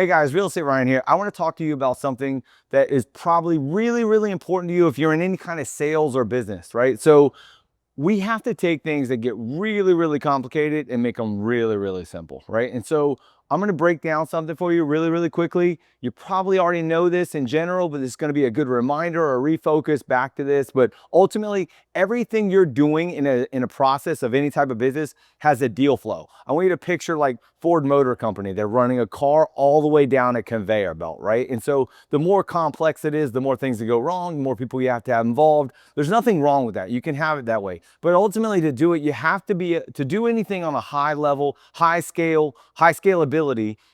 Hey guys, Real Estate Ryan here. I want to talk to you about something that is probably really important to you if you're in any kind of sales or business, right? So we have to take things that get really complicated and make them really simple, right? And so I'm going to break down something for you really quickly. You probably already know this in general, but it's going to be a good reminder or a refocus back to this. But ultimately, everything you're doing in a process of any type of business has a deal flow. I want you to picture like Ford Motor Company. They're running a car all the way down a conveyor belt, right? And so the more complex it is, the more things that go wrong, the more people you have to have involved. There's nothing wrong with that. You can have it that way. But ultimately to do it, you have to to do anything on a high level, high scalability,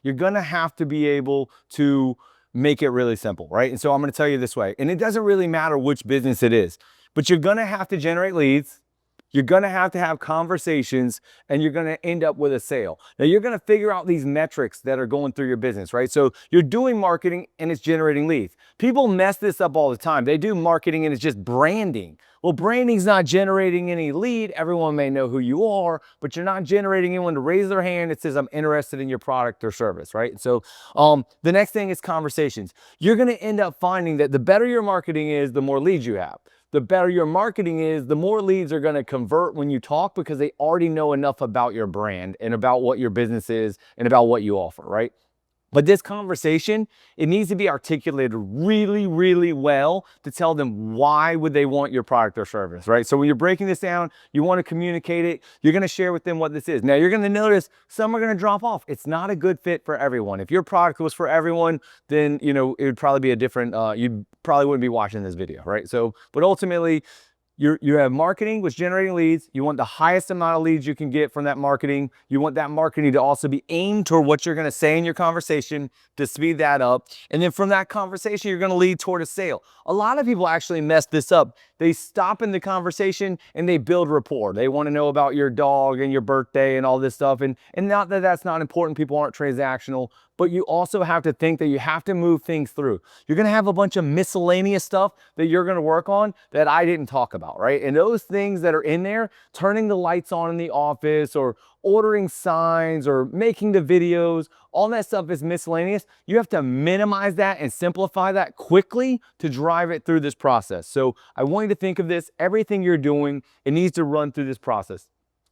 you're gonna have to be able to make it really simple, right? And so I'm gonna tell you this way, and it doesn't really matter which business it is, but you're gonna have to generate leads. You're gonna have to have conversations and you're gonna end up with a sale. Now you're gonna figure out these metrics that are going through your business, right? So you're doing marketing and it's generating leads. People mess this up all the time. They do marketing and it's just branding. Well, branding's not generating any lead. Everyone may know who you are, but you're not generating anyone to raise their hand that says, I'm interested in your product or service, right? So the next thing is conversations. You're gonna end up finding that the better your marketing is, the more leads you have. The better your marketing is, the more leads are going to convert when you talk because they already know enough about your brand and about what your business is and about what you offer, right? But this conversation, it needs to be articulated really well to tell them why would they want your product or service, right? So when you're breaking this down, you want to communicate it. You're going to share with them what this is. Now you're going to notice some are going to drop off. It's not a good fit for everyone. If your product was for everyone, then, it would probably be a different, you probably wouldn't be watching this video, right? So, but ultimately, you have marketing, which is generating leads. You want the highest amount of leads you can get from that marketing. You want that marketing to also be aimed toward what you're going to say in your conversation to speed that up. And then from that conversation, you're going to lead toward a sale. A lot of people actually mess this up. They stop in the conversation and they build rapport. They want to know about your dog and your birthday and all this stuff. And not that that's not important. People aren't transactional, but you also have to think that you have to move things through. You're going to have a bunch of miscellaneous stuff that you're going to work on that I didn't talk about, right? And those things that are in there, turning the lights on in the office or ordering signs or making the videos, all that stuff is miscellaneous. You have to minimize that and simplify that quickly to drive it through this process. So I want you to think of this, everything you're doing, it needs to run through this process.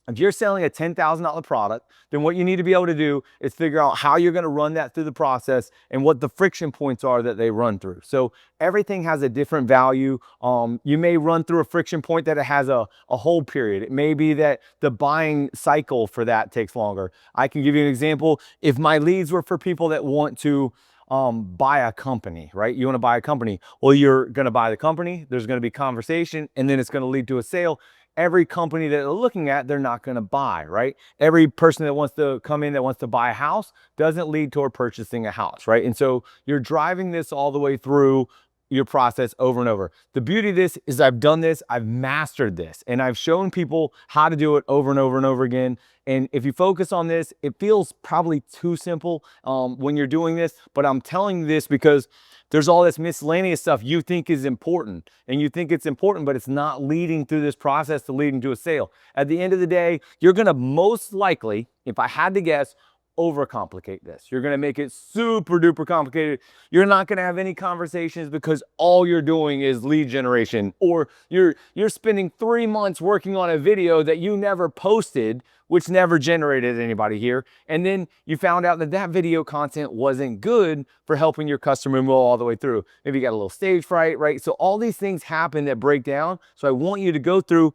If you're selling a $10,000 product, then what you need to be able to do is figure out how you're going to run that through the process and what the friction points are that they run through. So everything has a different value. You may run through a friction point that it has a hold period. It may be that the buying cycle for that takes longer. I can give you an example. If my leads were for people that want to buy a company, right? You want to buy a company. Well, you're going to buy the company. There's going to be conversation and then it's going to lead to a sale. Every company that they're looking at, they're not going to buy, right? Every person that wants to come in that wants to buy a house doesn't lead toward purchasing a house, right? And so you're driving this all the way through your process over and over. The beauty of this is I've done this, I've mastered this, and I've shown people how to do it over and over again. And if you focus on this, it feels probably too simple when you're doing this, but I'm telling you this because there's all this miscellaneous stuff you think is important and you think it's important, but it's not leading through this process to leading to a sale. At the end of the day, you're going to most likely, if I had to guess, overcomplicate this. You're going to make it super duper complicated. You're not going to have any conversations because all you're doing is lead generation, or you're spending 3 months working on a video that you never posted, which never generated anybody here. And then you found out that that video content wasn't good for helping your customer move all the way through. Maybe you got a little stage fright, right? So all these things happen that break down. So I want you to go through,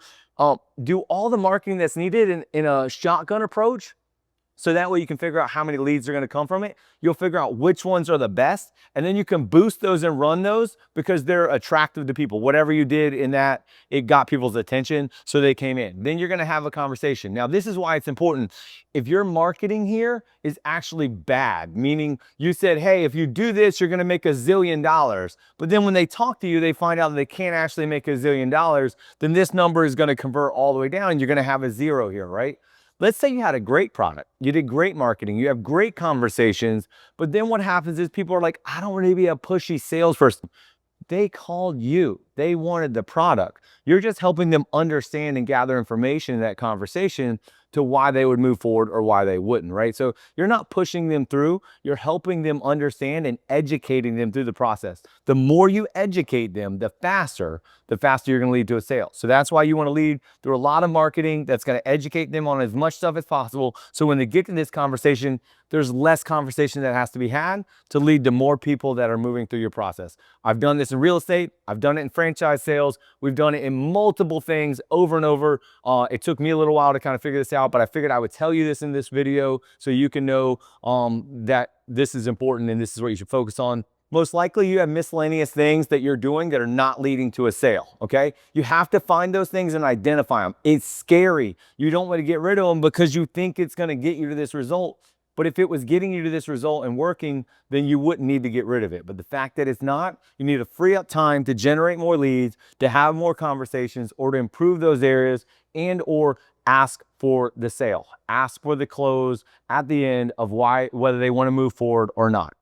do all the marketing that's needed in a shotgun approach. So that way you can figure out how many leads are going to come from it. You'll figure out which ones are the best, and then you can boost those and run those because they're attractive to people. Whatever you did in that, it got people's attention, so they came in. Then you're going to have a conversation. Now, this is why it's important. If your marketing here is actually bad, meaning you said, hey, if you do this, you're going to make $1 zillion. But then when they talk to you, they find out that they can't actually make $1 zillion, then this number is going to convert all the way down, and you're going to have a zero here, right? Let's say you had a great product, you did great marketing, you have great conversations, but then what happens is people are like, I don't want to be a pushy salesperson. They called you. They wanted the product. You're just helping them understand and gather information in that conversation to why they would move forward or why they wouldn't, right? So you're not pushing them through, you're helping them understand and educating them through the process. The more you educate them, the faster you're gonna lead to a sale. So that's why you wanna lead through a lot of marketing that's gonna educate them on as much stuff as possible. So when they get to this conversation, there's less conversation that has to be had to lead to more people that are moving through your process. I've done this in real estate. I've done it in franchise sales. We've done it in multiple things over and over. It took me a little while to kind of figure this out, but I figured I would tell you this in this video so you can know that this is important and this is what you should focus on. Most likely you have miscellaneous things that you're doing that are not leading to a sale, okay? You have to find those things and identify them. It's scary. You don't want to get rid of them because you think it's going to get you to this result. But if it was getting you to this result and working, then you wouldn't need to get rid of it. But the fact that it's not, you need to free up time to generate more leads, to have more conversations, or to improve those areas, and or ask for the sale. Ask for the close at the end of whether they want to move forward or not.